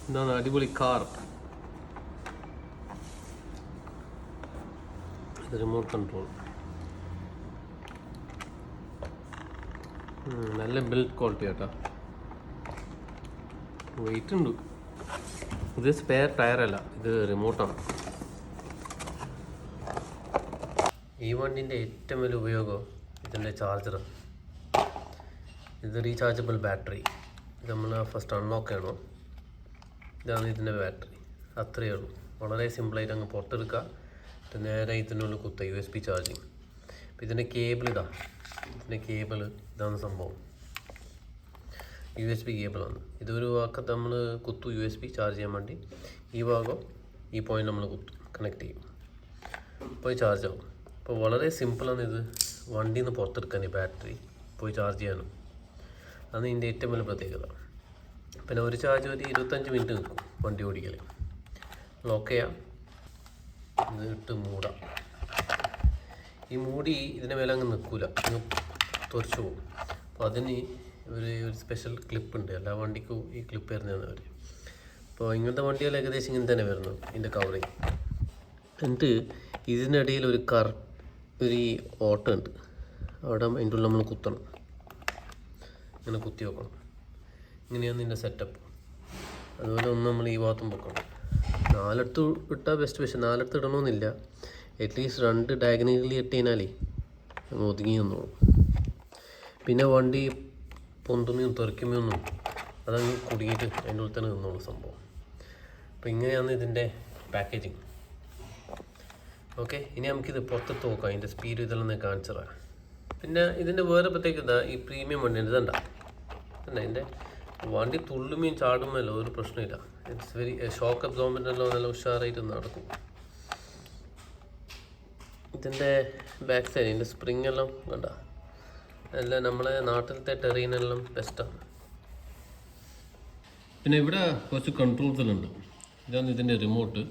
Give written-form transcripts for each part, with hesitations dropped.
ഇതാണ് അടിപൊളി കാർ. ഇത് റിമോട്ട് കൺട്രോൾ. നല്ല ബിൽഡ് ക്വാളിറ്റി ആട്ടോ. വെയിറ്റ് ഉണ്ട്. ഇത് സ്പെയർ ടയറല്ല, ഇത് റിമോട്ടാണ്. ഈ വണ്ടിൻ്റെ ഏറ്റവും വലിയ ഉപയോഗം ഇതിൻ്റെ ചാർജർ. ഇത് റീചാർജബിൾ ബാറ്ററി. ഇത് നമ്മൾ ഫസ്റ്റ് അൺലോക്ക് ചെയ്യണം. ഇതാണ് ഇതിൻ്റെ ബാറ്ററി. അത്രയേ ഉള്ളൂ. വളരെ സിമ്പിളായിട്ട് അങ്ങ് പുറത്തെടുക്കുക. എന്നിട്ട് നേരെ ഇതിനുള്ളിൽ കുത്തുക. USB charging. അപ്പോൾ ഇതിൻ്റെ കേബിൾ ഇതിൻ്റെ കേബിൾ ഇതാണ് സംഭവം. USB കേബിളാണ്. ഇതൊരു ഭാഗത്ത് നമ്മൾ കുത്തു USB ചാർജ് ചെയ്യാൻ വേണ്ടി. ഈ ഭാഗം ഈ പോയിന്റ് നമ്മൾ കുത്തും, കണക്ട് ചെയ്യും, പോയി ചാർജ് ആവും. അപ്പോൾ വളരെ സിമ്പിളാണ് ഇത് വണ്ടിയിൽ നിന്ന് പുറത്തെടുക്കാൻ. ഈ ബാറ്ററി പോയി ചാർജ് ചെയ്യാനും അതാണ് ഇതിൻ്റെ ഏറ്റവും വലിയ പ്രത്യേകത. പിന്നെ ഒരു ചാർജ് ഒരു 25 മിനിറ്റ് നിൽക്കും വണ്ടി ഓടിക്കൽ. ലോക്ക് ചെയ്യാം, ഇത് ഇട്ട് മൂടാം. ഈ മൂടി ഇതിൻ്റെ മേലെ അങ്ങ് നിൽക്കില്ല, അങ്ങ് തുറച്ചു പോകും. അപ്പോൾ അതിന് ഒരു സ്പെഷ്യൽ ക്ലിപ്പ് ഉണ്ട്. എല്ലാ വണ്ടിക്കും ഈ ക്ലിപ്പ് വരുന്നതാണ് അവർ. അപ്പോൾ ഇങ്ങനത്തെ വണ്ടികൾ ഏകദേശം ഇങ്ങനെ തന്നെ വരുന്നു ഇതിൻ്റെ കവറിങ്. എന്നിട്ട് ഇതിനിടയിൽ ഒരു ഓട്ടം ഉണ്ട്. അവിടെ അതിൻ്റെ ഉള്ളിൽ നമ്മൾ കുത്തണം. ഇങ്ങനെ കുത്തി വെക്കണം. ഇങ്ങനെയാണ് ഇതിൻ്റെ സെറ്റപ്പ്. അതുപോലെ ഒന്ന് നമ്മൾ ഈ ഭാഗത്തും വെക്കണം. 4 ഇട്ടാൽ ബെസ്റ്റ്. പക്ഷേ 4 ഇടണമെന്നില്ല. അറ്റ്ലീസ്റ്റ് 2 ഡയഗണലി ഇട്ട് കഴിഞ്ഞാലേ ഒതുങ്ങി നിന്നോളും. പിന്നെ വണ്ടി പൊന്തുമയും തെറിക്കുമൊന്നും അതങ്ങ് കുടുങ്ങിയിട്ട് അതിൻ്റെ ഉള്ളിൽ തന്നെ നിന്നോളും സംഭവം. അപ്പോൾ ഇങ്ങനെയാണ് ഇതിൻ്റെ പാക്കേജിങ്. ഓക്കെ, ഇനി നമുക്കിത് പുറത്തെടുത്ത് നോക്കാം. അതിൻ്റെ സ്പീഡ് ഇതെല്ലാം ഞാൻ കാണിച്ചു തരാം. പിന്നെ ഇതിൻ്റെ വേറെ പ്രത്യേകത ഈ പ്രീമിയം വണ്ടിൻ്റെ ഇതുണ്ടാകും. പിന്നെ അതിൻ്റെ വണ്ടി തുള്ളുമേയും ചാടുമല്ലോ ഒരു പ്രശ്നമില്ല. ഇറ്റ്സ് വെരി ഷോക്ക് അബ്സോർബൻ്റെല്ലാം നല്ല ഉഷാറായിട്ട് നടക്കും. ഇതിൻ്റെ ബാക്ക് സൈഡ് ഇതിൻ്റെ സ്പ്രിങ് എല്ലാം കണ്ട എല്ലാം നമ്മളെ നാട്ടിലത്തെ ടെറീനെല്ലാം ബെസ്റ്റാണ്. പിന്നെ ഇവിടെ കുറച്ച് കൺട്രോൾസിലുണ്ട്. ഇതാണ് ഇതിൻ്റെ റിമോട്ട്.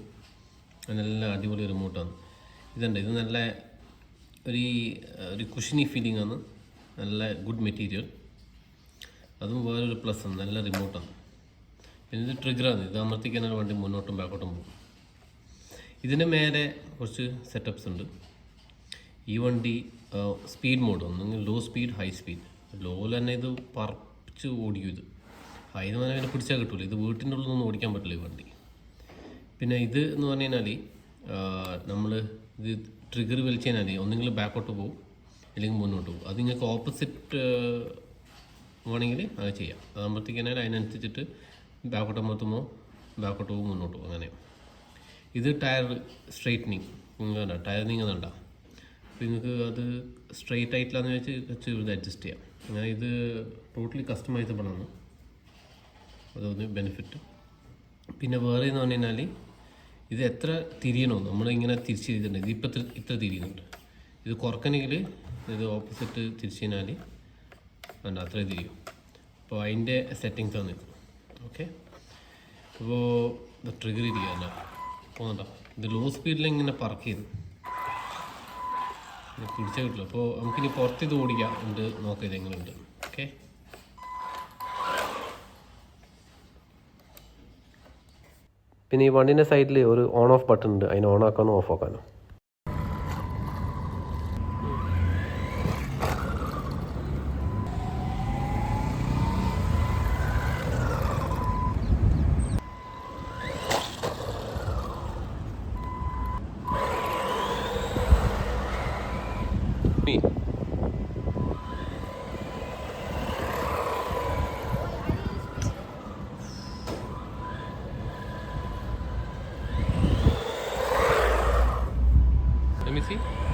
നല്ല അടിപൊളി റിമോട്ടാണ്. ഇത് നല്ല ഒരു കുഷനി ഫീലിംഗ് ആണ്. നല്ല ഗുഡ് മെറ്റീരിയൽ. അതും വേറൊരു പ്ലസ് ആണ്. നല്ല റിമോട്ടാണ്. പിന്നെ ഇത് ട്രിഗറാണ്. ഇത് അമർത്തിക്കാനാൽ വണ്ടി മുന്നോട്ടും ബാക്കോട്ടും പോകും. ഇതിൻ്റെ മേലെ കുറച്ച് സെറ്റപ്സ് ഉണ്ട്. ഈ വണ്ടി സ്പീഡ് മോഡ് ഒന്നെങ്കിൽ ലോ സ്പീഡ്, ഹൈ സ്പീഡ്. ലോയിൽ തന്നെ ഇത് പറച്ച് ഓടിക്കും. ഇത് ഹൈ എന്ന് പറഞ്ഞാൽ പിടിച്ചാൽ കിട്ടില്ല. ഇത് വീട്ടിൻ്റെ ഉള്ളിൽ നിന്നൊന്നും ഓടിക്കാൻ പറ്റില്ല ഈ വണ്ടി. പിന്നെ ഇത് എന്ന് പറഞ്ഞു കഴിഞ്ഞാൽ നമ്മൾ ഇത് ട്രിഗർ വലിച്ചു കഴിഞ്ഞാൽ ഒന്നെങ്കിൽ ബാക്കോട്ട് പോകും അല്ലെങ്കിൽ മുന്നോട്ട് പോകും. അത് നിങ്ങൾക്ക് ഓപ്പോസിറ്റ് വേണമെങ്കിൽ അത് ചെയ്യാം. അതാകുമ്പോഴത്തേക്കാണെങ്കിൽ അതിനനുസരിച്ചിട്ട് ബാക്കോട്ട് അമർത്തുമ്പോൾ ബാക്കോട്ട് പോകും, മുന്നോട്ട് പോകും. അങ്ങനെ. ഇത് ടയർ സ്ട്രെയിറ്റനിങ്. നിങ്ങൾ ടയർ നീങ്ങുന്നുണ്ട. അപ്പോൾ നിങ്ങൾക്ക് അത് സ്ട്രെയിറ്റ് ആയിട്ടില്ലാന്ന് വെച്ച് ഇത് അഡ്ജസ്റ്റ് ചെയ്യാം. അങ്ങനെ ഇത് ടോട്ടലി കസ്റ്റമൈസബിൾ ആണ്. അതൊന്ന് ബെനിഫിറ്റ്. പിന്നെ വേറെ എന്ന് പറഞ്ഞു കഴിഞ്ഞാൽ ഇത് എത്ര തിരിയണോ നമ്മളിങ്ങനെ തിരിച്ച് ചെയ്തിട്ടുണ്ട്. ഇതിപ്പോൾ ഇത്ര തിരിയുന്നുണ്ട്. ഇത് കുറക്കണമെങ്കിൽ ഇത് ഓപ്പോസിറ്റ് തിരിച്ചു കഴിഞ്ഞാൽ വേണ്ട അത്ര തിരിയും. അപ്പോൾ അതിൻ്റെ സെറ്റിങ്സ് ആണ് ഇത്. ഓക്കെ, അപ്പോൾ ഇത് ട്രിഗർ ഇരിക്കുകയല്ല പോകുന്നുണ്ടോ. ഇത് ലോ സ്പീഡിൽ ഇങ്ങനെ പറക്ക് ചെയ്ത് പിടിച്ചാൽ കിട്ടില്ല. അപ്പോൾ നമുക്കിനി പുറത്ത് ഇത് ഓടിക്കാം. ഉണ്ട് നോക്കാം ഇതെങ്ങനെയുണ്ട്. ഓക്കെ, പിന്നെ ഈ വണ്ടിൻ്റെ സൈഡിൽ ഒരു ഓൺ ഓഫ് ബട്ടൺ ഉണ്ട്. അതിന് ഓൺ ആക്കാനോ ഓഫ് ആക്കാനോ. Let me see.